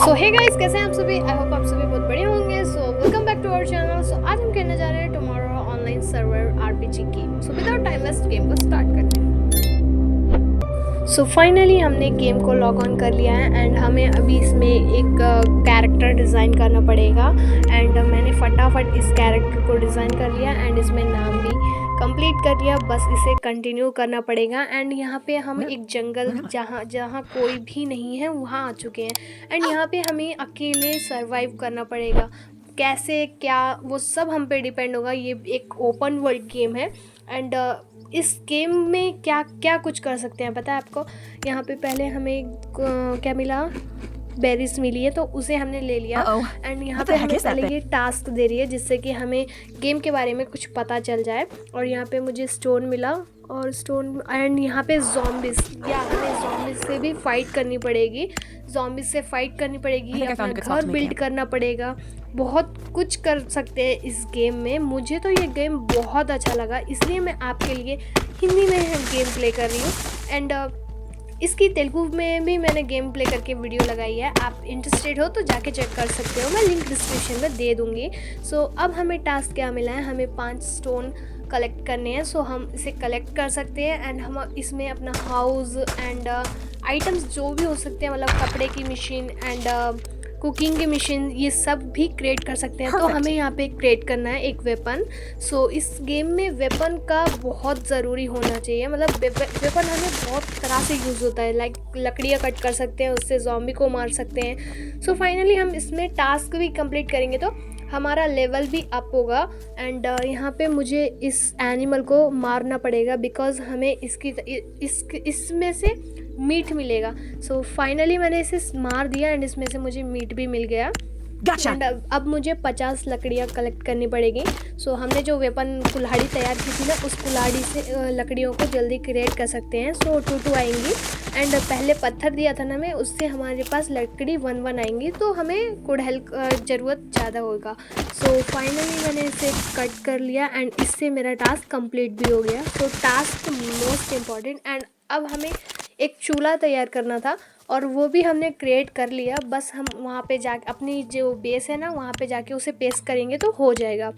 सो hey guys, कैसे हैं आप सभी? आई होप आप सभी बहुत बढ़िया होंगे। So welcome back to our channel. So आज हम खेलने जा रहे हैं tomorrow online server RPG game. So without time waste game को स्टार्ट करते हैं। सो फाइनली हमने गेम को लॉग ऑन कर लिया है एंड हमें अभी इसमें एक कैरेक्टर डिज़ाइन करना पड़ेगा। एंड मैंने फटाफट इस कैरेक्टर को डिज़ाइन कर लिया एंड इसमें नाम भी कंप्लीट कर लिया। बस इसे कंटिन्यू करना पड़ेगा। एंड यहाँ पे हम एक जंगल जहाँ कोई भी नहीं है वहाँ आ चुके हैं। एंड यहाँ पे हमें अकेले सरवाइव करना पड़ेगा। कैसे क्या वो सब हम पे डिपेंड होगा। ये एक ओपन वर्ल्ड गेम है एंड इस गेम में क्या क्या कुछ कर सकते हैं पता है आपको? यहाँ पे पहले हमें क्या मिला, बेरीज मिली है तो उसे हमने ले लिया। एंड यहाँ पे हमें पहले ये टास्क दे रही है जिससे कि हमें गेम के बारे में कुछ पता चल जाए। और यहाँ पे मुझे स्टोन मिला और स्टोन एंड यहाँ पे ज़ॉम्बिस, या हमें ज़ॉम्बिस से भी फाइट करनी पड़ेगी। ज़ॉम्बिस से फाइट करनी पड़ेगी, अपना घर बिल्ड करना पड़ेगा। बहुत कुछ कर सकते हैं इस गेम में। मुझे तो ये गेम बहुत अच्छा लगा, इसलिए मैं आपके लिए हिंदी में गेम प्ले कर रही हूँ। एंड इसकी तेलुगु में भी मैंने गेम प्ले करके वीडियो लगाई है। आप इंटरेस्टेड हो तो जाके चेक कर सकते हो, मैं लिंक डिस्क्रिप्शन में दे दूँगी। सो अब हमें टास्क क्या मिला है, हमें 5 स्टोन कलेक्ट करने हैं। सो हम इसे कलेक्ट कर सकते हैं एंड हम इसमें अपना हाउस एंड आइटम्स जो भी हो सकते हैं, मतलब कपड़े की मशीन एंड कुकिंग की मशीन, ये सब भी क्रिएट कर सकते हैं। तो हमें यहाँ पे क्रिएट करना है एक वेपन। सो इस गेम में वेपन का बहुत ज़रूरी होना चाहिए। मतलब वेपन हमें बहुत तरह से यूज़ होता है, लाइक लकड़ियाँ कट कर सकते हैं, उससे ज़ॉम्बी को मार सकते हैं। सो फाइनली हम इसमें टास्क भी कंप्लीट करेंगे तो हमारा लेवल भी अप होगा। एंड यहाँ पे मुझे इस एनिमल को मारना पड़ेगा बिकॉज हमें इसमें से मीट मिलेगा। सो फाइनली मैंने इसे मार दिया एंड इसमें से मुझे मीट भी मिल गया। एंड अब मुझे 50 लकड़ियाँ कलेक्ट करनी पड़ेगी। सो हमने जो वेपन कुल्हाड़ी तैयार की थी ना, उस कुल्हाड़ी से लकड़ियों को जल्दी क्रिएट कर सकते हैं। सो 2 आएंगी एंड पहले पत्थर दिया था ना मैं, उससे हमारे पास लकड़ी 1 आएंगी, तो हमें कुड़हल ज़रूरत ज़्यादा होगा। सो फाइनली मैंने इसे कट कर लिया एंड इससे मेरा टास्क कंप्लीट भी हो गया। सो टास्क मोस्ट इम्पॉर्टेंट। एंड अब हमें एक चूल्हा तैयार करना था और वो भी हमने क्रिएट कर लिया। बस हम वहाँ पे जाके अपनी जो बेस है ना, वहाँ पे जाके उसे पेस्ट करेंगे तो हो जाएगा।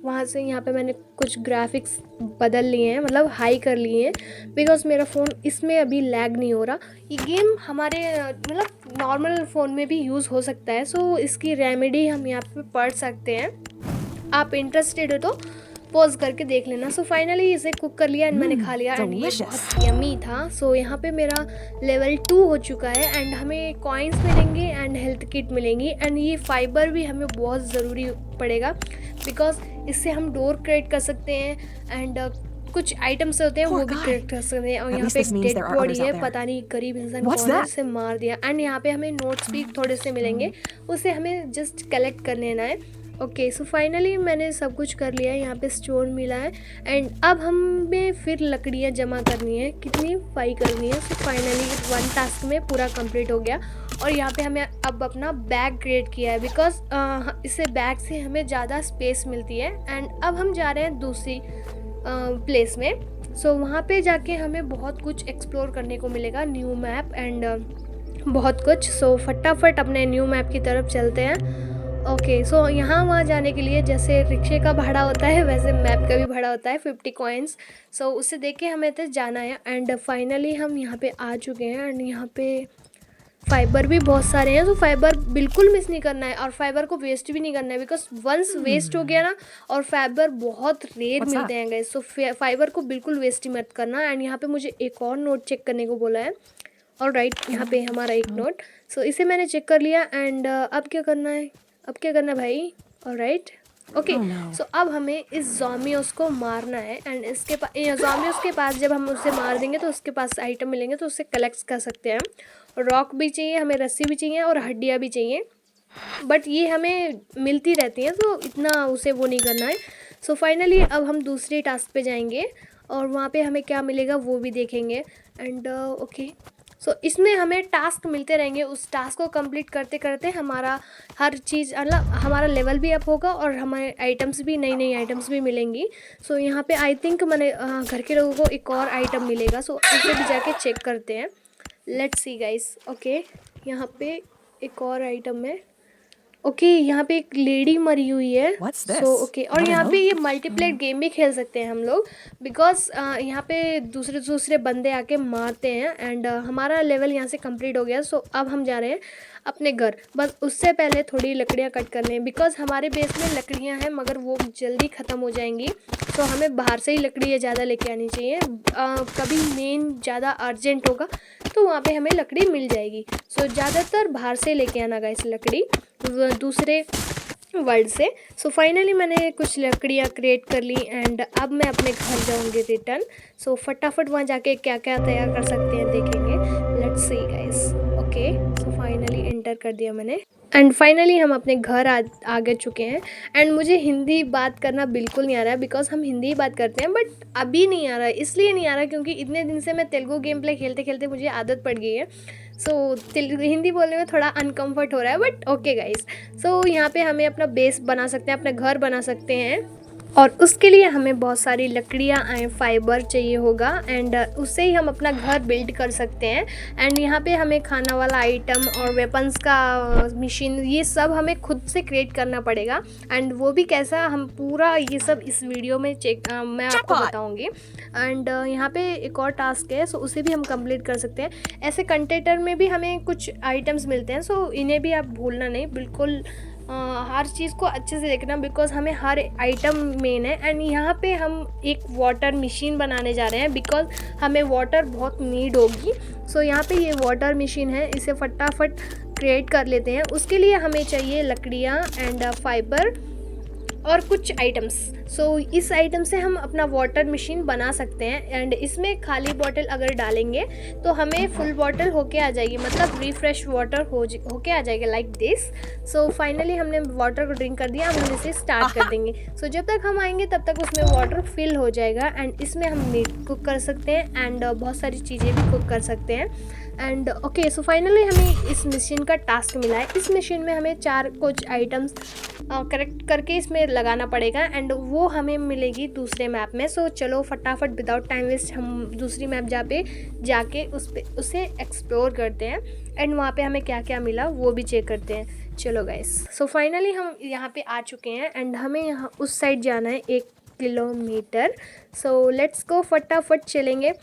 वहाँ से यहाँ पे मैंने कुछ ग्राफिक्स बदल लिए हैं, मतलब हाई कर लिए हैं, बिकॉज मेरा फ़ोन इसमें अभी लैग नहीं हो रहा। ये गेम हमारे मतलब नॉर्मल फ़ोन में भी यूज़ हो सकता है। सो इसकी रेमेडी हम यहाँ पे पढ़ सकते हैं। आप इंटरेस्टेड हो तो पॉज करके देख लेना। सो फाइनली इसे कुक कर लिया एंड मैंने खा लिया एंड ये बहुत यमी था। सो यहाँ पे मेरा लेवल 2 हो चुका है एंड हमें कॉइन्स मिलेंगे एंड हेल्थ किट मिलेंगी। एंड ये फाइबर भी हमें बहुत ज़रूरी पड़ेगा बिकॉज इससे हम डोर क्रिएट कर सकते हैं एंड कुछ आइटम्स होते हैं वो भी क्रिएट कर सकते हैं। और यहाँ पे एक डेड बॉडी है, पता नहीं गरीब इंसान कौन है, उसे मार दिया। एंड यहाँ पे हमें नोट्स भी थोड़े से मिलेंगे, उसे हमें जस्ट कलेक्ट कर लेना है। ओके, सो फाइनली मैंने सब कुछ कर लिया है। यहाँ पे स्टोन मिला है एंड अब हमें फिर लकड़ियाँ जमा करनी है, कितनी 5 करनी है। सो फाइनली 1 टास्क में पूरा कंप्लीट हो गया। और यहाँ पे हमें अब अपना बैग क्रिएट किया है बिकॉज इससे बैग से हमें ज़्यादा स्पेस मिलती है। एंड अब हम जा रहे हैं दूसरी प्लेस में। सो वहाँ पे जाके हमें बहुत कुछ एक्सप्लोर करने को मिलेगा, न्यू मैप एंड बहुत कुछ। सो फटाफट अपने न्यू मैप की तरफ चलते हैं। ओके, सो यहाँ वहाँ जाने के लिए जैसे रिक्शे का भाड़ा होता है वैसे मैप का भी भाड़ा होता है 50 कॉइन्स। सो उससे देख के हमें तो जाना है। एंड फाइनली हम यहाँ पे आ चुके हैं एंड यहाँ पे फाइबर भी बहुत सारे हैं। तो फाइबर बिल्कुल मिस नहीं करना है और फाइबर को वेस्ट भी नहीं करना है बिकॉज वंस वेस्ट हो गया ना, और फाइबर बहुत रेयर मिलते हैं गाइस। सो फाइबर को बिल्कुल वेस्ट ही मत करना। एंड यहाँ पे मुझे एक और नोट चेक करने को बोला है। और राइट, यहाँ पे हमारा एक नोट। सो इसे मैंने चेक कर लिया एंड अब क्या करना है, अब क्या करना है भाई? Alright, okay. सो अब हमें इस ज़ॉम्बियोस को मारना है एंड इसके पास ज़ॉम्बियोस के पास जब हम उसे मार देंगे तो उसके पास आइटम मिलेंगे, तो उससे कलेक्ट कर सकते हैं। रॉक भी चाहिए हमें, रस्सी भी चाहिए और हड्डियाँ भी चाहिए, बट ये हमें मिलती रहती हैं तो इतना उसे वो नहीं करना है। सो फाइनली अब हम दूसरे टास्क पे जाएंगे और वहाँ पे हमें क्या मिलेगा वो भी देखेंगे। एंड ओके, सो इसमें हमें टास्क मिलते रहेंगे। उस टास्क को कंप्लीट करते करते हमारा हर चीज़, मतलब हमारा लेवल भी अप होगा और हमारे आइटम्स भी, नई नई आइटम्स भी मिलेंगी। सो यहाँ पे आई थिंक मैंने घर के लोगों को एक और आइटम मिलेगा। सो उसे भी जाके चेक करते हैं। Let's see guys. ओके, यहाँ पे एक और आइटम है। ओके यहाँ पे एक लेडी मरी हुई है। सो ओके और यहाँ पे ये मल्टीप्लेयर गेम भी खेल सकते हैं हम लोग, बिकॉज यहाँ पे दूसरे दूसरे बंदे आके मारते हैं। एंड हमारा लेवल यहाँ से कंप्लीट हो गया। सो अब हम जा रहे हैं अपने घर। बस उससे पहले थोड़ी लकड़ियाँ कट कर लें, बिकॉज हमारे बेस में लकड़ियाँ हैं मगर वो जल्दी ख़त्म हो जाएंगी। तो हमें बाहर से ही लकड़ियाँ ज़्यादा लेके आनी चाहिए। कभी मेन ज़्यादा अर्जेंट होगा तो वहाँ पे हमें लकड़ी मिल जाएगी। सो ज़्यादातर बाहर से लेके आना गाइस लकड़ी, दूसरे वर्ल्ड से। सो फाइनली मैंने कुछ लकड़ियाँ क्रिएट कर ली एंड अब मैं अपने घर जाऊँगी रिटर्न। सो फटाफट वहाँ जाके क्या क्या तैयार कर सकते हैं देखेंगे। Let's see guys. Okay so finally enter कर दिया मैंने एंड फाइनली हम अपने घर आ गए चुके हैं। एंड मुझे हिंदी बात करना बिल्कुल नहीं आ रहा है, बिकॉज हम हिंदी ही बात करते हैं, बट अभी नहीं आ रहा है। इसलिए नहीं आ रहा क्योंकि इतने दिन से मैं तेलुगु गेम प्ले खेलते खेलते मुझे आदत पड़ गई है। सो हिंदी बोलने में थोड़ा अनकम्फर्ट हो रहा है, बट ओके गाइस। सो यहाँ पे हमें अपना बेस बना सकते हैं, अपना घर बना सकते हैं, और उसके लिए हमें बहुत सारी लकड़ियाँ एंड फाइबर चाहिए होगा। एंड उससे ही हम अपना घर बिल्ड कर सकते हैं। एंड यहाँ पे हमें खाना वाला आइटम और वेपन्स का मशीन ये सब हमें खुद से क्रिएट करना पड़ेगा। एंड वो भी कैसा, हम पूरा ये सब इस वीडियो में मैं आपको बताऊँगी। एंड यहाँ पे एक और टास्क है, सो उसे भी हम कंप्लीट कर सकते हैं। ऐसे कंटेनर में भी हमें कुछ आइटम्स मिलते हैं, सो इन्हें भी आप भूलना नहीं, बिल्कुल हर चीज़ को अच्छे से देखना, बिकॉज हमें हर आइटम मेन है। एंड यहाँ पे हम एक वाटर मशीन बनाने जा रहे हैं, बिकॉज हमें वाटर बहुत नीड होगी। सो यहाँ पे ये वाटर मशीन है, इसे फटाफट क्रिएट कर लेते हैं। उसके लिए हमें चाहिए लकड़ियाँ एंड फाइबर और कुछ आइटम्स। सो इस आइटम से हम अपना वाटर मशीन बना सकते हैं। एंड इसमें खाली बॉटल अगर डालेंगे तो हमें फुल बॉटल होके आ जाएगी, मतलब रिफ्रेश वाटर होके आ जाएगा लाइक दिस। सो फाइनली हमने वाटर को ड्रिंक कर दिया, अब हम इसे स्टार्ट कर देंगे। सो जब तक हम आएंगे तब तक उसमें वाटर फिल हो जाएगा। एंड इसमें हम मीट कुक कर सकते हैं एंड बहुत सारी चीज़ें भी कुक कर सकते हैं। एंड ओके सो फाइनली हमें इस मशीन का टास्क मिला है। इस मशीन में हमें कुछ आइटम्स करेक्ट करके इसमें लगाना पड़ेगा एंड वो हमें मिलेगी दूसरे मैप में। सो चलो फटाफट विदाउट टाइम वेस्ट हम दूसरी मैप जाके उसे एक्सप्लोर करते हैं एंड वहाँ पे हमें क्या क्या मिला वो भी चेक करते हैं। चलो गाइस सो फाइनली हम यहाँ पे आ चुके हैं एंड हमें यहाँ उस साइड जाना है 1 किलोमीटर। सो लेट्स गो, फटाफट चलेंगे,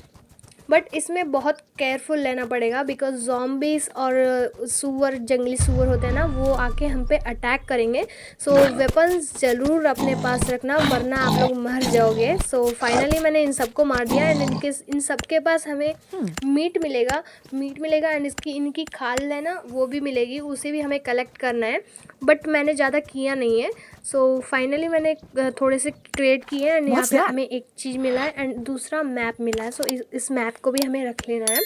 बट इसमें बहुत केयरफुल रहना पड़ेगा बिकॉज ज़ॉम्बीज़ और जंगली सूअर होते हैं ना, वो आके हम पे अटैक करेंगे। सो वेपन्स ज़रूर अपने पास रखना वरना आप लोग मर जाओगे। सो फाइनली मैंने इन सबको मार दिया एंड इन सबके पास हमें मीट मिलेगा एंड इनकी खाल है ना वो भी मिलेगी, उसे भी हमें कलेक्ट करना है, बट मैंने ज़्यादा किया नहीं है। सो फाइनली मैंने थोड़े से क्रिएट किए एंड यहाँ पे हमें एक चीज़ मिला है एंड दूसरा मैप मिला है। सो इस मैप को भी हमें रख लेना है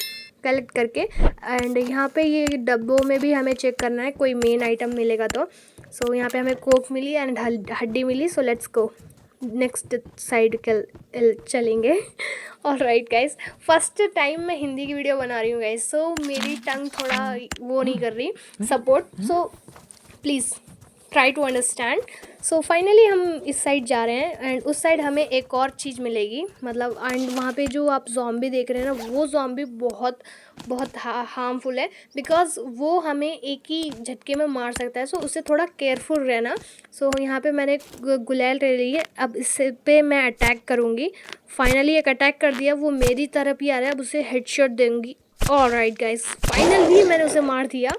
कलेक्ट करके। एंड यहाँ पे ये डब्बों में भी हमें चेक करना है कोई मेन आइटम मिलेगा तो। सो यहाँ पे हमें कोक मिली एंड हड्डी मिली। So let's go next side चलेंगे। और राइट गाइस, फर्स्ट टाइम मैं हिंदी की वीडियो बना रही हूँ गाइस, सो मेरी टंग थोड़ा वो नहीं कर रही support, so please try to understand. So finally हम इस साइड जा रहे हैं एंड उस साइड हमें एक और चीज़ मिलेगी, मतलब एंड वहाँ पे जो आप ज़ॉम्बी देख रहे हैं ना वो ज़ॉम्बी बहुत हार्मफुल है बिकॉज वो हमें एक ही झटके में मार सकता है। सो उससे थोड़ा केयरफुल रहना। सो यहाँ पे मैंने गुलेल ले ली है, अब इससे पे मैं अटैक करूँगी। फाइनली एक अटैक कर दिया, वो मेरी तरफ ही आ रहा है, अब उसे हेडशॉट दूँगी। ऑलराइट गाइस, फाइनली मैंने उसे मार दिया।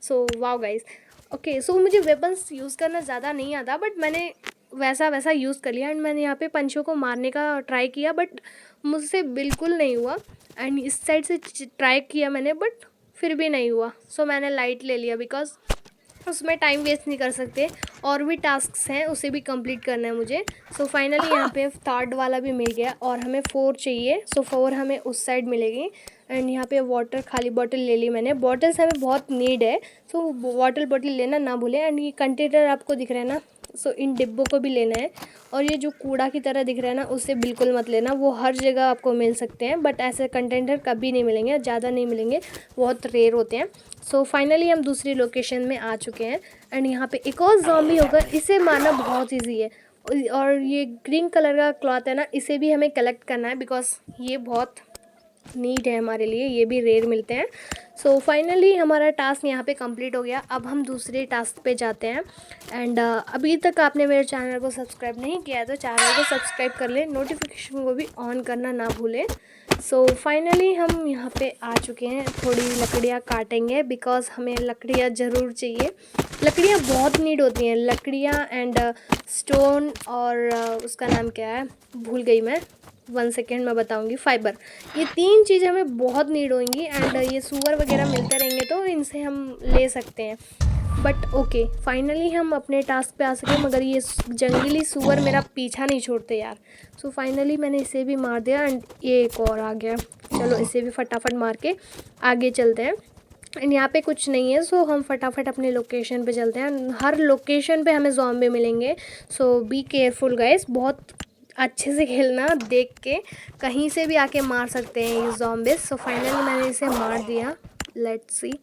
So wow guys, okay so मुझे वेपन्स यूज़ करना ज़्यादा नहीं आता, बट मैंने वैसा यूज़ कर लिया एंड मैंने यहाँ पे पंछियों को मारने का ट्राई किया बट मुझसे बिल्कुल नहीं हुआ। एंड इस साइड से ट्राई किया मैंने बट फिर भी नहीं हुआ। सो मैंने लाइट ले लिया बिकॉज उसमें टाइम वेस्ट नहीं कर सकते, और भी टास्क्स हैं उसे भी कंप्लीट करना है मुझे। सो फाइनली यहाँ पे थर्ड वाला भी मिल गया और हमें 4 चाहिए। सो 4 हमें उस साइड मिलेगी एंड यहाँ पे वाटर खाली बॉटल ले ली मैंने, बॉटल्स हमें बहुत नीड है। सो वाटर बॉटल लेना ना भूलें। एंड ये कंटेनर आपको दिख रहा है ना, सो इन डिब्बों को भी लेना है, और ये जो कूड़ा की तरह दिख रहा है ना उससे बिल्कुल मत लेना, वो हर जगह आपको मिल सकते हैं बट ऐसे कंटेनर कभी नहीं मिलेंगे, ज़्यादा नहीं मिलेंगे, बहुत रेयर होते हैं। सो फाइनली हम दूसरी लोकेशन में आ चुके हैं एंड यहाँ पे एक और ज़ॉम्बी होगा, इसे मारना बहुत ईजी है। और ये ग्रीन कलर का क्लॉथ है ना, इसे भी हमें कलेक्ट करना है बिकॉज ये बहुत नीड है हमारे लिए, ये भी रेयर मिलते हैं। सो फाइनली हमारा टास्क यहाँ पे कंप्लीट हो गया। अब हम दूसरे टास्क पे जाते हैं। एंड अभी तक आपने मेरे चैनल को सब्सक्राइब नहीं किया है तो चैनल को सब्सक्राइब कर लें, नोटिफिकेशन को भी ऑन करना ना भूलें। सो फाइनली हम यहाँ पे आ चुके हैं। थोड़ी लकड़ियाँ काटेंगे बिकॉज़ हमें लकड़ियाँ ज़रूर चाहिए। लकड़ियाँ बहुत नीड होती हैं, लकड़ियाँ एंड स्टोन और उसका नाम क्या है भूल गई मैं, 1 सेकेंड में बताऊंगी, फाइबर। ये 3 चीज़ें हमें बहुत नीड होंगी। एंड ये सूअर वगैरह मिलते रहेंगे तो इनसे हम ले सकते हैं। बट ओके, फाइनली हम अपने टास्क पे आ सके, मगर ये जंगली सूअर मेरा पीछा नहीं छोड़ते यार। सो फाइनली मैंने इसे भी मार दिया एंड ये एक और आ गया। चलो इसे भी फटाफट मार के आगे चलते हैं। एंड यहाँ पे कुछ नहीं है, सो हम फटाफट अपने लोकेशन पे चलते हैं। हर लोकेशन पे हमें ज़ॉम्बी मिलेंगे, सो बी केयरफुल गाइस। बहुत अच्छे से खेलना, देख के कहीं से भी आके मार सकते हैं ये ज़ॉम्बीज़। सो फाइनली मैंने इसे मार दिया। Let's see.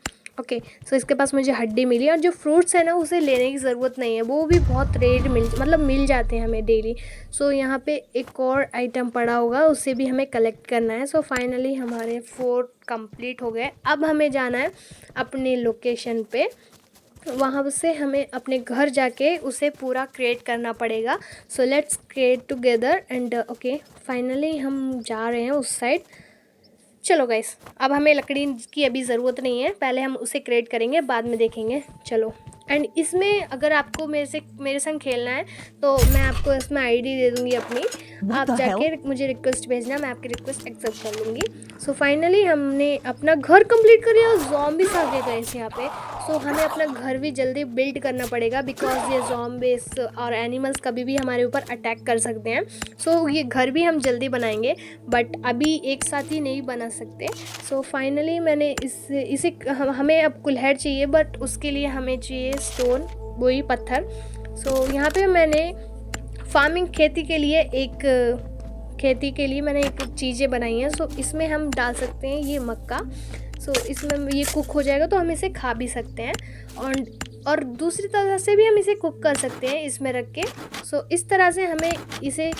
ओके, सो इसके पास मुझे हड्डी मिली और जो फ्रूट्स है ना उसे लेने की ज़रूरत नहीं है, वो भी बहुत रेयर मिल जाते हैं हमें डेली। सो यहाँ पे एक और आइटम पड़ा होगा, उसे भी हमें कलेक्ट करना है। सो फाइनली हमारे 4 कंप्लीट हो गए। अब हमें जाना है अपने लोकेशन पे, वहाँ से हमें अपने घर जाके उसे पूरा क्रिएट करना पड़ेगा। So let's create together and okay, finally हम जा रहे हैं उस साइड। चलो गाइस, अब हमें लकड़ी की अभी ज़रूरत नहीं है, पहले हम उसे क्रिएट करेंगे, बाद में देखेंगे। चलो, एंड इसमें अगर आपको मेरे संग खेलना है तो मैं आपको इसमें आईडी दे दूँगी अपनी, आप जाके मुझे रिक्वेस्ट भेजना, मैं आपकी रिक्वेस्ट एक्सेप्ट कर लूँगी। सो फाइनली हमने अपना घर कंप्लीट कर लिया और ज़ॉम्बीज़ आ गए गाइस यहाँ पे। सो हमें अपना घर भी जल्दी बिल्ड करना पड़ेगा बिकॉज ये ज़ॉम्बीज़ और एनिमल्स कभी भी हमारे ऊपर अटैक कर सकते हैं। सो ये घर भी हम जल्दी बनाएंगे, बट अभी एक साथ ही नहीं बना सकते। सो फाइनली मैंने इसे हमें अब कुल्हड़ चाहिए, बट उसके लिए हमें चाहिए स्टोन, वही पत्थर। सो यहाँ पे मैंने फार्मिंग खेती के लिए मैंने एक चीज़ें बनाई हैं। सो इसमें हम डाल सकते हैं ये मक्का। सो इसमें ये कुक हो जाएगा तो हम इसे खा भी सकते हैं, और दूसरी तरह से भी हम इसे कुक कर सकते हैं इसमें रख के। सो इस तरह से हमें इसे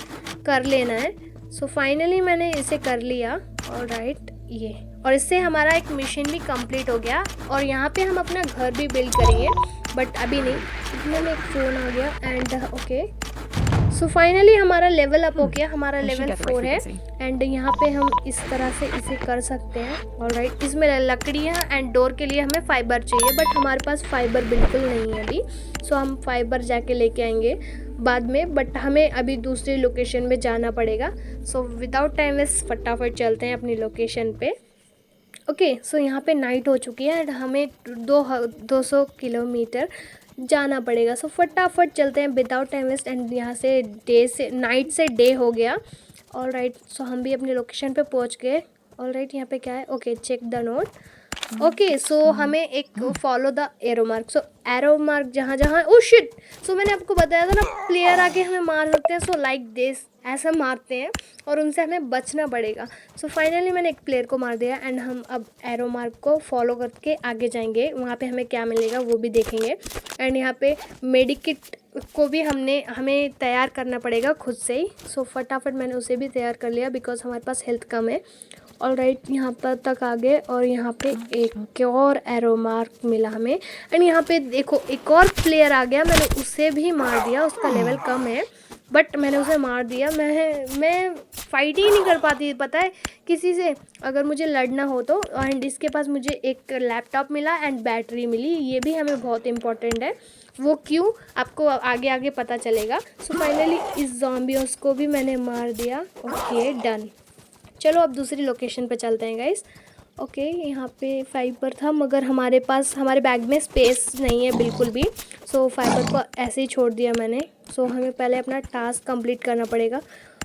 कर लेना है। सो फाइनली मैंने इसे कर लिया। और राइट, ये, और इससे हमारा एक मिशन भी कंप्लीट हो गया। और यहाँ पे हम अपना घर भी बिल्ड करेंगे, बट अभी नहीं, इतने में एक फ़ोन आ गया एंड ओके। सो फाइनली हमारा लेवल अप हो गया, हमारा लेवल 4 है। एंड यहाँ पे हम इस तरह से इसे कर सकते हैं। और राइट, इसमें लकड़ियाँ एंड डोर के लिए हमें फाइबर चाहिए, बट हमारे पास फाइबर बिल्कुल नहीं है अभी। सो हम फाइबर जाके लेके आएंगे बाद में, बट हमें अभी दूसरी लोकेशन में जाना पड़ेगा। सो विदाउट टाइम वेस्ट फटाफट चलते हैं अपनी लोकेशन पे। ओके, सो यहाँ पे नाइट हो चुकी है एंड हमें 200 किलोमीटर जाना पड़ेगा। सो फटाफट चलते हैं विदाउट टाइम वेस्ट। एंड यहाँ से नाइट से डे हो गया। ऑल राइट, सो हम भी अपने लोकेशन पे पहुँच गए। ऑल राइट, यहाँ पे क्या है, okay, check the note. Okay, so हमें एक follow the arrow mark. So arrow mark जहाँ ओ शिट, सो मैंने आपको बताया था ना प्लेयर आके हमें मार सकते हैं। सो लाइक दिस, ऐसा मारते हैं और उनसे हमें बचना पड़ेगा। सो फाइनली मैंने एक प्लेयर को मार दिया एंड हम अब एरो मार्क को फॉलो करके आगे जाएंगे। वहाँ पे हमें क्या मिलेगा वो भी देखेंगे। एंड यहाँ पे मेडिकिट को भी हमें तैयार करना पड़ेगा खुद से ही। सो फटाफट मैंने उसे भी तैयार कर लिया बिकॉज हमारे पास हेल्थ कम है। ऑल राइट, यहाँ पर तक आ गए और यहाँ पे एक और एरो मार्क मिला हमें। एंड यहाँ पे देखो एक और प्लेयर आ गया, मैंने उसे भी मार दिया, उसका लेवल कम है बट मैंने उसे मार दिया। मैं फाइट ही नहीं कर पाती पता है किसी से अगर मुझे लड़ना हो तो। एंड इसके पास मुझे एक लैपटॉप मिला एंड बैटरी मिली, ये भी हमें बहुत इंपॉर्टेंट है। वो क्यों, आपको आगे आगे पता चलेगा। सो फाइनली इस ज़ॉम्बियोस को भी मैंने मार दिया। Okay, done. चलो अब दूसरी लोकेशन पे चलते हैं गाइस। ओके, यहाँ पे फाइबर था मगर हमारे बैग में स्पेस नहीं है बिल्कुल भी। सो फाइबर को ऐसे ही छोड़ दिया मैंने। सो हमें पहले अपना टास्क कंप्लीट करना पड़ेगा,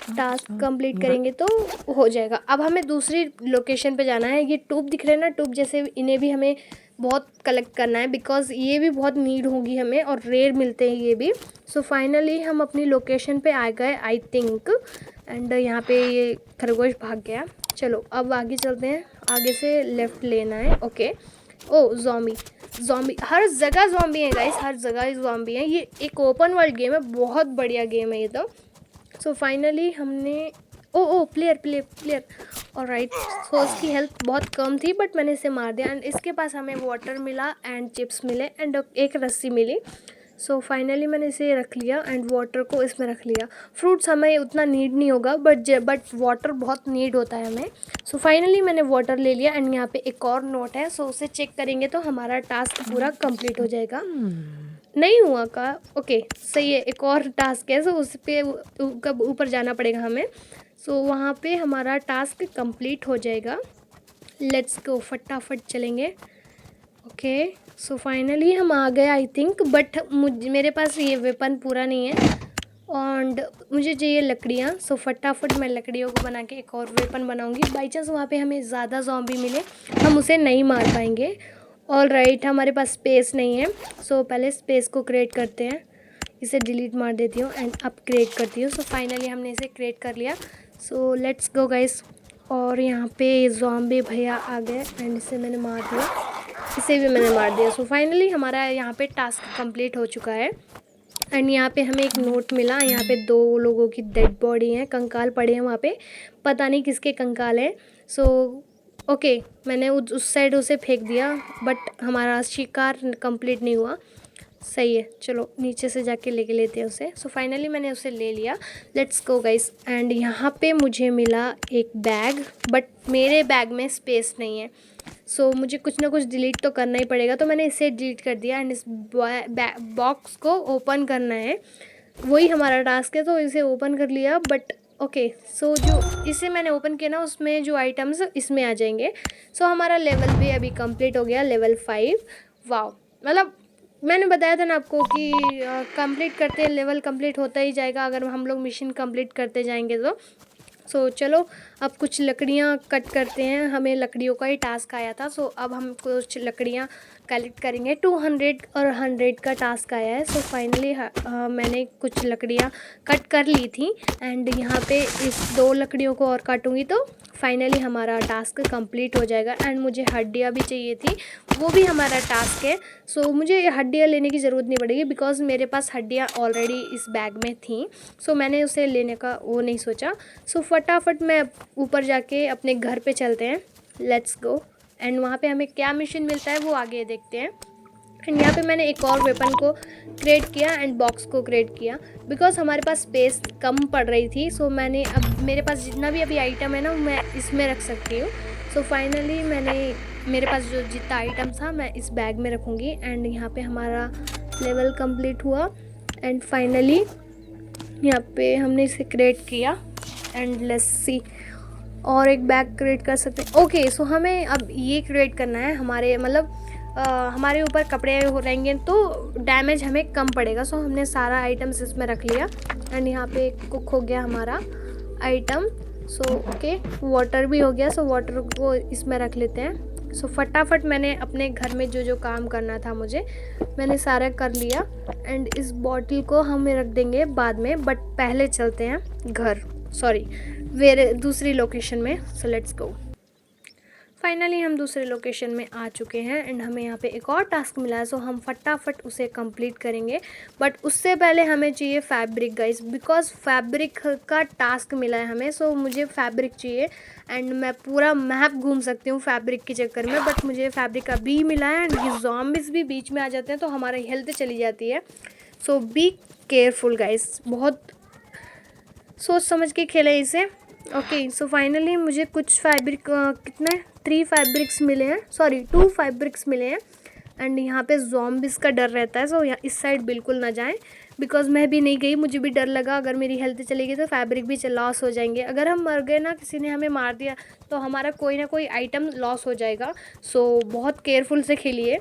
टास्क कंप्लीट करेंगे तो हो जाएगा। अब हमें दूसरी लोकेशन पे जाना है। ये ट्यूब दिख रहे हैं ना, ट्यूब जैसे, इन्हें भी हमें बहुत कलेक्ट करना है बिकॉज ये भी बहुत नीड होगी हमें और रेयर मिलते हैं ये भी। सो फाइनली हम अपनी लोकेशन पे आ गए आई थिंक। एंड यहाँ पे ये खरगोश भाग गया। चलो अब आगे चलते हैं, आगे से लेफ़्ट लेना है। ओके, ओ ज़ॉम्बी हर जगह ज़ॉम्बी है गाइस, हर जगह ज़ॉम्बी है। ये एक ओपन वर्ल्ड गेम है, बहुत बढ़िया गेम है ये तो। सो फाइनली हमने प्लेयर ऑलराइट, सो इसकी हेल्थ बहुत कम थी बट मैंने इसे मार दिया। एंड इसके पास हमें वाटर मिला एंड चिप्स मिले एंड एक रस्सी मिली। सो फाइनली मैंने इसे रख लिया एंड वाटर को इसमें रख लिया। फ्रूट्स हमें उतना नीड नहीं होगा बट वाटर बहुत नीड होता है हमें। सो फाइनली मैंने वाटर ले लिया एंड यहाँ पे एक और नोट है, सो उसे चेक करेंगे तो हमारा टास्क पूरा कंप्लीट हो जाएगा। नहीं हुआ का, ओके सही है, एक और टास्क है, सो उस पर ऊपर जाना पड़ेगा हमें। सो वहाँ पे हमारा टास्क कंप्लीट हो जाएगा। लेट्स गो, फटाफट चलेंगे। ओके सो फाइनली हम आ गए आई थिंक, बट मेरे पास ये वेपन पूरा नहीं है एंड मुझे चाहिए लकड़ियाँ। सो फटाफट मैं लकड़ियों को बना के एक और वेपन बनाऊंगी। बाई चांस वहाँ पे हमें ज़्यादा ज़ॉम्बी मिले, हम उसे नहीं मार पाएंगे। ऑलराइट, हमारे पास स्पेस नहीं है, सो पहले स्पेस को क्रिएट करते हैं। इसे डिलीट मार देती हूँ एंड अब क्रिएट करती हूँ। सो फाइनली हमने इसे क्रिएट कर लिया। सो लेट्स गो गाइस। और यहाँ पे ज़ॉम्बी भैया आ गए एंड इसे मैंने मार दिया, इसे भी मैंने मार दिया। सो फाइनली हमारा यहाँ पे टास्क कंप्लीट हो चुका है। एंड यहाँ पे हमें एक नोट मिला। यहाँ पे 2 लोगों की डेड बॉडी हैं, कंकाल पड़े हैं वहाँ पे, पता नहीं किसके कंकाल हैं। सो ओके, मैंने उस साइड उसे फेंक दिया बट हमारा शिकार कंप्लीट नहीं हुआ। सही है, चलो नीचे से जाके लेके लेते हैं उसे। सो फाइनली मैंने उसे ले लिया। Let's go guys. एंड यहाँ पे मुझे मिला एक बैग, बट मेरे बैग में स्पेस नहीं है। सो मुझे कुछ ना कुछ डिलीट तो करना ही पड़ेगा, तो मैंने इसे डिलीट कर दिया एंड इस बॉक्स को ओपन करना है, वही हमारा टास्क है। तो इसे ओपन कर लिया बट ओके। सो जो इसे मैंने ओपन किया ना, उसमें जो आइटम्स इसमें आ जाएंगे। सो हमारा लेवल भी अभी कंप्लीट हो गया, लेवल 5। वाओ, मतलब मैंने बताया था ना आपको कि कंप्लीट करते लेवल कंप्लीट होता ही जाएगा अगर हम लोग मिशन कंप्लीट करते जाएंगे तो। सो चलो अब कुछ लकड़ियाँ कट करते हैं, हमें लकड़ियों का ही टास्क आया था। सो अब हम कुछ लकड़ियाँ कलेक्ट करेंगे। 200 और 100 का टास्क आया है। सो फाइनली मैंने कुछ लकड़ियाँ कट कर ली थी एंड यहाँ पे इस 2 लकड़ियों को और काटूँगी तो फाइनली हमारा टास्क कंप्लीट हो जाएगा। एंड मुझे हड्डियाँ भी चाहिए थी, वो भी हमारा टास्क है। सो मुझे हड्डियाँ लेने की ज़रूरत नहीं पड़ेगी बिकॉज मेरे पास हड्डियाँ ऑलरेडी इस बैग में थी। सो मैंने उसे लेने का वो नहीं सोचा। सो फटाफट मैं ऊपर जाके अपने घर पे चलते हैं। Let's go. एंड वहाँ पे हमें क्या मिशन मिलता है वो आगे देखते हैं। एंड यहाँ पे मैंने एक और वेपन को क्रिएट किया एंड बॉक्स को क्रिएट किया बिकॉज हमारे पास स्पेस कम पड़ रही थी। सो मैंने अब मेरे पास जितना भी अभी आइटम है ना, मैं इसमें रख सकती हूँ। सो फाइनली मेरे पास जो जितना आइटम था मैं इस बैग में रखूँगी। एंड यहाँ पे हमारा लेवल कंप्लीट हुआ एंड फाइनली यहाँ पे हमने इसे क्रिएट किया। एंड लेट्स सी, और एक बैग क्रिएट कर सकते हैं। ओके सो हमें अब ये क्रिएट करना है, हमारे मतलब हमारे ऊपर कपड़े हो रहेंगे तो डैमेज हमें कम पड़ेगा। सो हमने सारा आइटम्स इसमें रख लिया एंड यहाँ पे कुक हो गया हमारा आइटम। सो ओके, वाटर भी हो गया। सो वाटर को इसमें रख लेते हैं। सो फटाफट मैंने अपने घर में जो जो काम करना था मैंने सारा कर लिया। एंड इस बॉटल को हम रख देंगे बाद में, बट पहले चलते हैं घर, दूसरी लोकेशन में। सो लेट्स गो। फाइनली हम दूसरे लोकेशन में आ चुके हैं एंड हमें यहाँ पे एक और टास्क मिला है। सो हम फटाफट उसे कंप्लीट करेंगे, बट उससे पहले हमें चाहिए फैब्रिक गाइस, बिकॉज फैब्रिक का टास्क मिला है हमें। सो मुझे फैब्रिक चाहिए एंड मैं पूरा मैप घूम सकती हूँ फैब्रिक के चक्कर में, बट मुझे फैब्रिक अभी मिला है। एंड ये ज़ॉम्बिस भी बीच में आ जाते हैं तो हमारी हेल्थ चली जाती है। सो बी केयरफुल गाइस, बहुत सोच समझ के खेलें इसे। ओके सो फाइनली मुझे कुछ फैब्रिक कितने 3 फैब्रिक्स मिले हैं, सॉरी 2 फैब्रिक्स मिले हैं। एंड यहाँ पे ज़ॉम्बिस का डर रहता है। सो यहाँ इस साइड बिल्कुल ना जाएं बिकॉज मैं भी नहीं गई, मुझे भी डर लगा अगर मेरी हेल्थ चली गई तो फैब्रिक भी लॉस हो जाएंगे। अगर हम मर गए ना, किसी ने हमें मार दिया तो हमारा कोई ना कोई आइटम लॉस हो जाएगा। सो बहुत केयरफुल से खेलिए।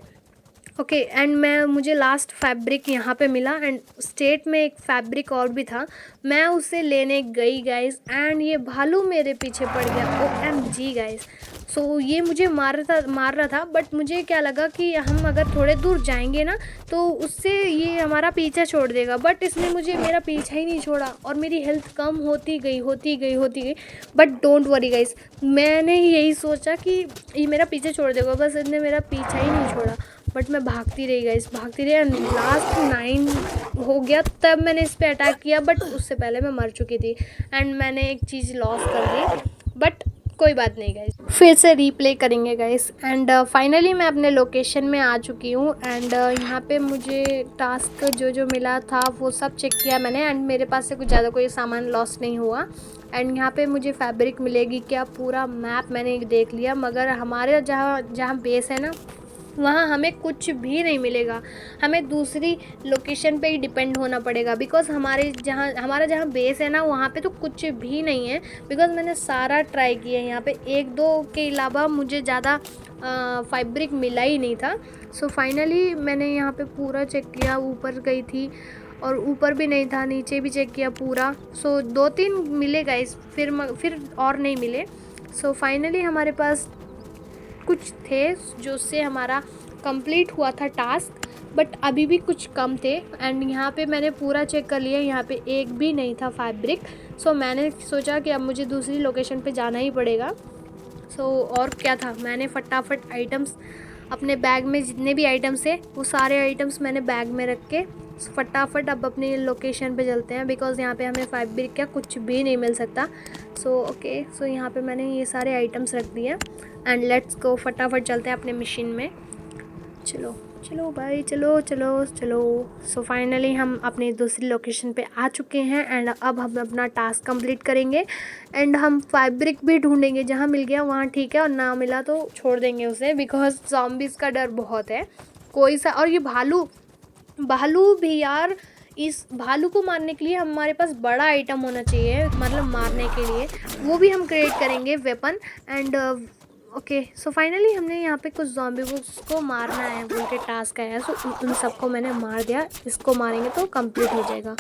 ओके एंड मुझे लास्ट फैब्रिक यहाँ पे मिला एंड स्टेट में एक फैब्रिक और भी था, मैं उसे लेने गई गाइस एंड ये भालू मेरे पीछे पड़ गया। OMG guys. सो ये मुझे मार रहा था बट मुझे क्या लगा कि हम अगर थोड़े दूर जाएंगे ना तो उससे ये हमारा पीछा छोड़ देगा, बट इसने मेरा पीछा ही नहीं छोड़ा और मेरी हेल्थ कम होती गई। बट डोंट वरी गाइस, मैंने यही सोचा कि ये मेरा पीछा छोड़ देगा, बस इसने मेरा पीछा ही नहीं छोड़ा। बट मैं भागती रही लास्ट 9 हो गया तब मैंने इस पर अटैक किया, बट उससे पहले मैं मर चुकी थी एंड मैंने एक चीज़ लॉस कर दी। बट कोई बात नहीं गाइस, फिर से रीप्ले करेंगे गाइस। एंड फाइनली मैं अपने लोकेशन में आ चुकी हूँ। एंड यहाँ पे मुझे टास्क जो जो मिला था वो सब चेक किया मैंने। एंड मेरे पास से कुछ ज़्यादा कोई सामान लॉस नहीं हुआ। एंड यहाँ पे मुझे फैब्रिक मिलेगी क्या, पूरा मैप मैंने देख लिया, मगर हमारे जहाँ बेस है ना, वहाँ हमें कुछ भी नहीं मिलेगा। हमें दूसरी लोकेशन पे ही डिपेंड होना पड़ेगा, बिकॉज़ हमारा जहाँ बेस है ना, वहाँ पे तो कुछ भी नहीं है। बिकॉज़ मैंने सारा ट्राई किया है, यहाँ पे एक दो के अलावा मुझे ज़्यादा फैब्रिक मिला ही नहीं था। सो फाइनली मैंने यहाँ पे पूरा चेक किया, ऊपर गई थी और ऊपर भी नहीं था, नीचे भी चेक किया पूरा। सो 2-3 मिले गाइस, फिर और नहीं मिले। सो फाइनली हमारे पास कुछ थे जो से हमारा कंप्लीट हुआ था टास्क, बट अभी भी कुछ कम थे। एंड यहाँ पे मैंने पूरा चेक कर लिया, यहाँ पे एक भी नहीं था फैब्रिक। सो मैंने सोचा कि अब मुझे दूसरी लोकेशन पे जाना ही पड़ेगा। सो और क्या था, मैंने फटाफट आइटम्स अपने बैग में, जितने भी आइटम्स थे वो सारे आइटम्स मैंने बैग में रख के फटाफट अब अपनी लोकेशन पे चलते हैं, बिकॉज़ यहाँ पे हमें फैब्रिक क्या कुछ भी नहीं मिल सकता। सो ओके, सो यहाँ पे मैंने ये सारे आइटम्स रख दिए। एंड लेट्स गो, फटाफट चलते हैं अपने मशीन में। चलो चलो भाई, चलो चलो चलो। सो फाइनली हम अपनी दूसरी लोकेशन पे आ चुके हैं। एंड अब हम अपना टास्क कंप्लीट करेंगे। एंड हम फैब्रिक भी ढूंढेंगे, जहाँ मिल गया वहाँ ठीक है, और ना मिला तो छोड़ देंगे उसे, बिकॉज ज़ॉम्बीज़ का डर बहुत है कोई सा। और ये भालू भी यार, इस भालू को मारने के लिए हमारे पास बड़ा आइटम होना चाहिए, मतलब मारने के लिए, वो भी हम क्रिएट करेंगे weapon. And okay, so finally हमने यहाँ पे कुछ ज़ॉम्बी को मारना है, उनके टास्क आया है। सो उन सबको मैंने मार दिया, इसको मारेंगे तो कंप्लीट हो जाएगा।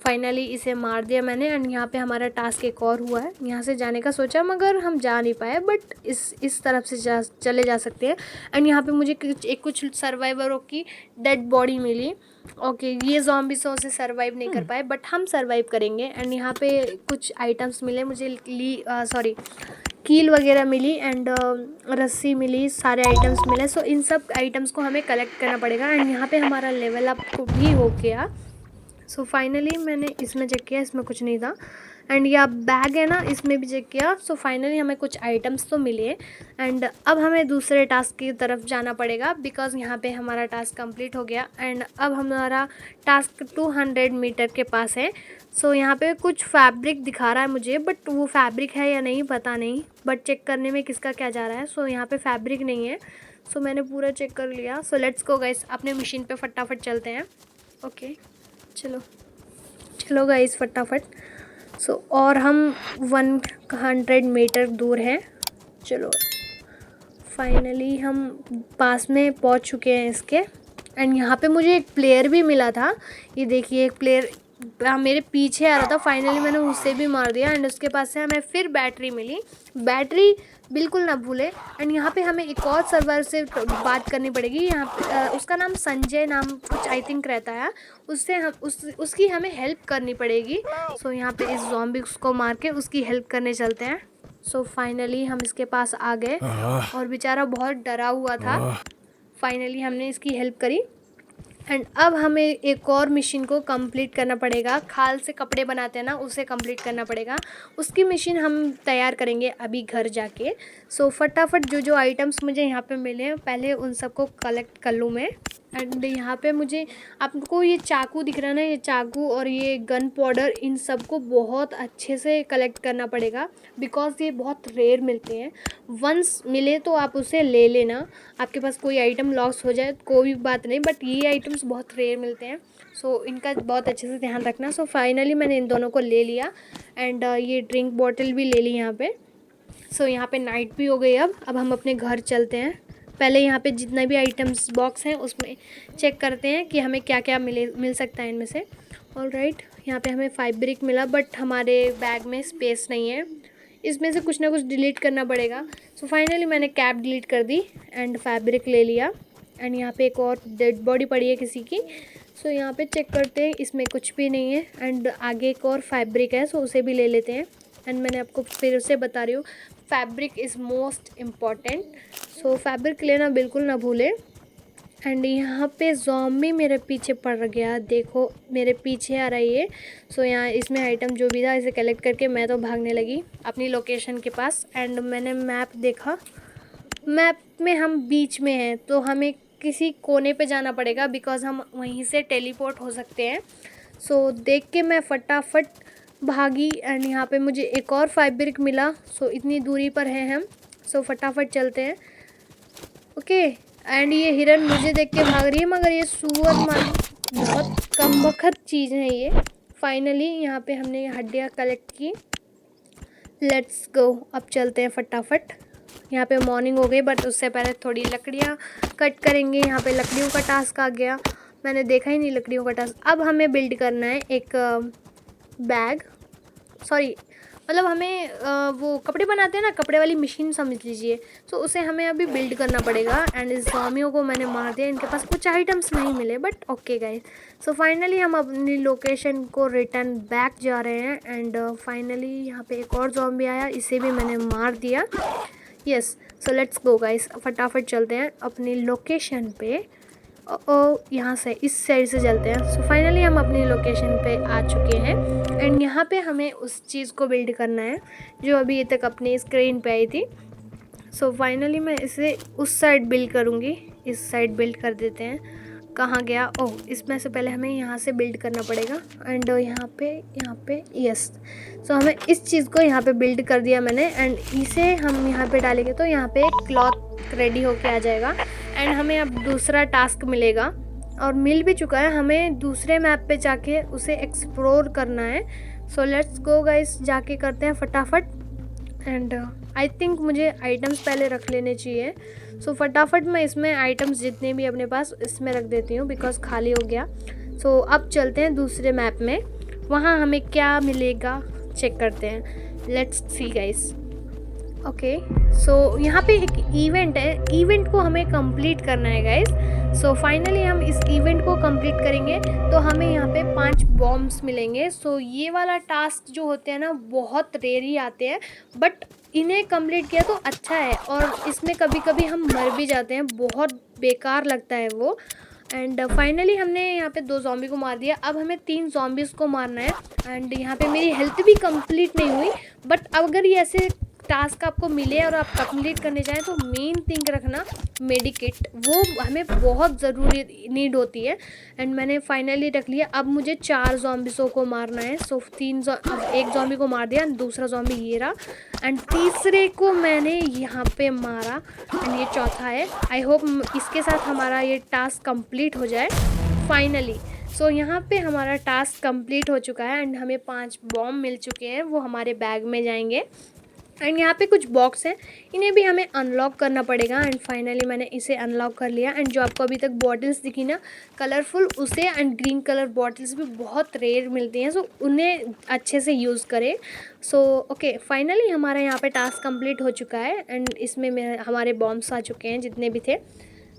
फाइनली इसे मार दिया मैंने। एंड यहाँ पे हमारा टास्क एक और हुआ है, यहाँ से जाने का सोचा मगर हम जा नहीं पाए, बट इस तरफ से चले जा सकते हैं। एंड यहाँ पे मुझे कुछ सर्वाइवरों की डेड बॉडी मिली। ओके, ये ज़ॉम्बीज़ों से सर्वाइव नहीं कर पाए, बट हम सर्वाइव करेंगे। एंड यहाँ पे कुछ आइटम्स मिले मुझे, कील वगैरह मिली, एंड रस्सी मिली, सारे आइटम्स मिले। सो इन सब आइटम्स को हमें कलेक्ट करना पड़ेगा। एंड यहाँ पे हमारा लेवल अप भी हो गया। सो फाइनली मैंने इसमें चेक किया, इसमें कुछ नहीं था। एंड यह बैग है ना, इसमें भी चेक किया। सो फाइनली हमें कुछ आइटम्स तो मिले। एंड अब हमें दूसरे टास्क की तरफ जाना पड़ेगा, बिकॉज़ यहाँ पे हमारा टास्क कंप्लीट हो गया। एंड अब हमारा टास्क 200 मीटर के पास है। सो यहाँ पे कुछ फैब्रिक दिखा रहा है मुझे, बट वो फैब्रिक है या नहीं पता नहीं, बट चेक करने में किसका क्या जा रहा है। सो यहाँ पे फैब्रिक नहीं है। सो मैंने पूरा चेक कर लिया। सो लेट्स गो गाइस, अपने मशीन पे फटाफट चलते हैं। ओके, चलो गाइस फटाफट। सो और हम 100 मीटर दूर हैं। चलो फाइनली हम पास में पहुंच चुके हैं इसके। एंड यहाँ पे मुझे एक प्लेयर भी मिला था, ये देखिए, एक प्लेयर मेरे पीछे आ रहा था। फाइनली मैंने उससे भी मार दिया। एंड उसके पास से हमें फिर बैटरी मिली, बैटरी बिल्कुल ना भूले। एंड यहाँ पे हमें एक और सर्वर से बात करनी पड़ेगी। यहाँ पे उसका नाम संजय नाम कुछ आई थिंक रहता है, उससे हम उसकी हमें हेल्प करनी पड़ेगी। सो यहाँ पे इस ज़ॉम्बीज़ को मार के उसकी हेल्प करने चलते हैं। सो फाइनली हम इसके पास आ गए, और बेचारा बहुत डरा हुआ था। फाइनली हमने इसकी हेल्प करी। एंड अब हमें एक और मशीन को कंप्लीट करना पड़ेगा, खाल से कपड़े बनाते हैं ना, उसे कंप्लीट करना पड़ेगा। उसकी मशीन हम तैयार करेंगे अभी घर जाके। सो फटाफट जो जो आइटम्स मुझे यहाँ पे मिले हैं, पहले उन सबको कलेक्ट कर लूँ मैं। एंड यहाँ पे मुझे, आपको ये चाकू दिख रहा है ना, ये चाकू और ये गन पाउडर, इन सबको बहुत अच्छे से कलेक्ट करना पड़ेगा, बिकॉज़ ये बहुत रेयर मिलते हैं। वंस मिले तो आप उसे ले लेना, आपके पास कोई आइटम लॉस हो जाए कोई बात नहीं, बट ये आइटम्स बहुत रेयर मिलते हैं। सो इनका बहुत अच्छे से ध्यान रखना। सो फाइनली मैंने इन दोनों को ले लिया। एंड ये ड्रिंक बॉटल भी ले ली यहाँ पे। सो यहाँ पे नाइट भी हो गई। अब हम अपने घर चलते हैं। पहले यहाँ पे जितना भी आइटम्स बॉक्स हैं उसमें चेक करते हैं कि हमें क्या क्या मिल सकता है इनमें से। ऑलराइट, यहाँ पे हमें फैब्रिक मिला, बट हमारे बैग में स्पेस नहीं है, इसमें से कुछ ना कुछ डिलीट करना पड़ेगा। सो फाइनली मैंने कैप डिलीट कर दी एंड फैब्रिक ले लिया। एंड यहाँ पे एक और डेड बॉडी पड़ी है किसी की। सो यहाँ पे चेक करते हैं, इसमें कुछ भी नहीं है। एंड आगे एक और फैब्रिक है, सो उसे भी ले लेते हैं। एंड मैंने आपको फिर से बता रही हूँ, fabric is most important. So fabric लेना बिल्कुल ना भूलें। एंड यहाँ पे ज़ॉम्बी मेरे पीछे पड़ गया, देखो मेरे पीछे आ रही है। सो यहाँ इसमें आइटम जो भी था इसे कलेक्ट करके मैं तो भागने लगी अपनी लोकेशन के पास। एंड मैंने मैप देखा, मैप में हम बीच में हैं तो हमें किसी कोने पे जाना पड़ेगा बिकॉज़ हम वहीं से टेलीपोर्ट हो सकते हैं। सो देख के मैं फटाफट भागी एंड यहाँ पे मुझे एक और फैब्रिक मिला। सो इतनी दूरी पर हैं हम, सो फटाफट चलते हैं। ओके एंड ये हिरन मुझे देख के भाग रही है, मगर ये सुअर मान बहुत कम वक्त चीज़ है ये। फाइनली यहाँ पे हमने हड्डियाँ कलेक्ट की। लेट्स गो, अब चलते हैं फटाफट। यहाँ पे मॉर्निंग हो गई बट उससे पहले थोड़ी लकड़ियाँ कट करेंगे। यहाँ पे लकड़ियों का टास्क आ गया, मैंने देखा ही नहीं लकड़ियों का टास्क। अब हमें बिल्ड करना है एक बैग, सॉरी मतलब हमें वो कपड़े बनाते हैं ना, कपड़े वाली मशीन समझ लीजिए। सो उसे हमें अभी बिल्ड करना पड़ेगा। एंड इस ज़ॉम्बियों को मैंने मार दिया, इनके पास कुछ आइटम्स नहीं मिले but okay guys. So finally हम अपनी लोकेशन को रिटर्न बैक जा रहे हैं। एंड फाइनली यहाँ पे एक और ज़ॉम्बी आया, इसे भी मैंने मार दिया। Yes, so let's go guys, फटाफट चलते हैं अपनी लोकेशन पे। यहाँ से इस साइड से चलते हैं। सो फाइनली हम अपनी लोकेशन पे आ चुके हैं। एंड यहाँ पे हमें उस चीज़ को बिल्ड करना है जो अभी तक अपनी स्क्रीन पे आई थी। सो फाइनली मैं इसे उस साइड बिल्ड करूँगी, इस साइड बिल्ड कर देते हैं। कहाँ गया, ओह इसमें से पहले हमें यहाँ से बिल्ड करना पड़ेगा। एंड यहाँ पे यस, सो हमें इस चीज़ को यहाँ पे बिल्ड कर दिया मैंने। एंड इसे हम यहाँ पे डालेंगे तो यहाँ पे क्लॉथ रेडी होके आ जाएगा। एंड हमें अब दूसरा टास्क मिलेगा और मिल भी चुका है, हमें दूसरे मैप पे जाके उसे एक्सप्लोर करना है। सो लेट्स गो गाइस, जाके करते हैं फटाफट। एंड आई थिंक मुझे आइटम्स पहले रख लेने चाहिए। सो फटाफट मैं इसमें आइटम्स जितने भी अपने पास इसमें रख देती हूँ बिकॉज खाली हो गया। सो अब चलते हैं दूसरे मैप में, वहाँ हमें क्या मिलेगा चेक करते हैं। Let's see guys. Okay so यहाँ पे एक इवेंट है, इवेंट को हमें कंप्लीट करना है गाइस। सो फाइनली हम इस इवेंट को कंप्लीट करेंगे तो हमें यहाँ पे 5 बॉम्ब्स मिलेंगे। सो ये वाला टास्क जो होते हैं ना बहुत रेयर ही आते हैं, बट इन्हें कंप्लीट किया तो अच्छा है। और इसमें कभी कभी हम मर भी जाते हैं, बहुत बेकार लगता है वो। एंड फाइनली हमने यहाँ पे 2 ज़ॉम्बी को मार दिया। अब हमें 3 ज़ॉम्बीज़ को मारना है। एंड यहाँ पे मेरी हेल्थ भी कंप्लीट नहीं हुई, बट अगर ये ऐसे टास्क आपको मिले और आप कंप्लीट करने जाएं तो मेन थिंग रखना मेडिकेट, वो हमें बहुत ज़रूरी नीड होती है। एंड मैंने फाइनली रख लिया। अब मुझे 4 ज़ॉम्बियों को मारना है। सो अब एक ज़ॉम्बी को मार दिया, दूसरा ज़ॉम्बी ये रहा एंड तीसरे को मैंने यहाँ पे मारा एंड ये चौथा है। आई होप इसके साथ हमारा ये टास्क कंप्लीट हो जाए फाइनली। सो यहाँ पे हमारा टास्क कंप्लीट हो चुका है एंड हमें 5 बॉम्ब मिल चुके हैं, वो हमारे बैग में जाएंगे। एंड यहाँ पे कुछ बॉक्स हैं, इन्हें भी हमें अनलॉक करना पड़ेगा। एंड फाइनली मैंने इसे अनलॉक कर लिया। एंड जो आपको अभी तक बॉटल्स दिखी ना कलरफुल, उसे एंड ग्रीन कलर बॉटल्स भी बहुत रेयर मिलती हैं, सो उन्हें अच्छे से यूज़ करें। सो ओके फाइनली हमारा यहाँ पे टास्क कंप्लीट हो चुका है एंड इसमें हमारे बॉम्ब्स आ चुके हैं जितने भी थे।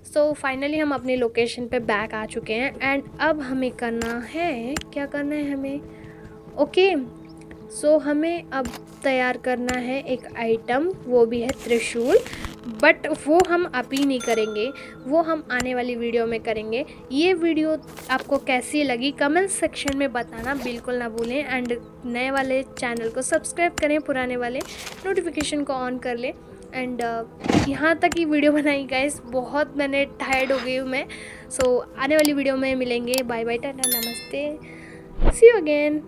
सो फाइनली हम अपनी लोकेशन पे बैक आ चुके हैं। एंड अब हमें करना है, क्या करना है हमें, ओके सो हमें अब तैयार करना है एक आइटम, वो भी है त्रिशूल। बट वो हम अभी नहीं करेंगे, वो हम आने वाली वीडियो में करेंगे। ये वीडियो आपको कैसी लगी कमेंट सेक्शन में बताना बिल्कुल ना भूलें। एंड नए वाले चैनल को सब्सक्राइब करें, पुराने वाले नोटिफिकेशन को ऑन कर लें। एंड यहाँ तक ही वीडियो बनाई गाइस, बहुत मैंने टायर्ड हो गई हूँ मैं। सो आने वाली वीडियो में मिलेंगे। बाय बाय, टाटा, नमस्ते, सी यू अगेन।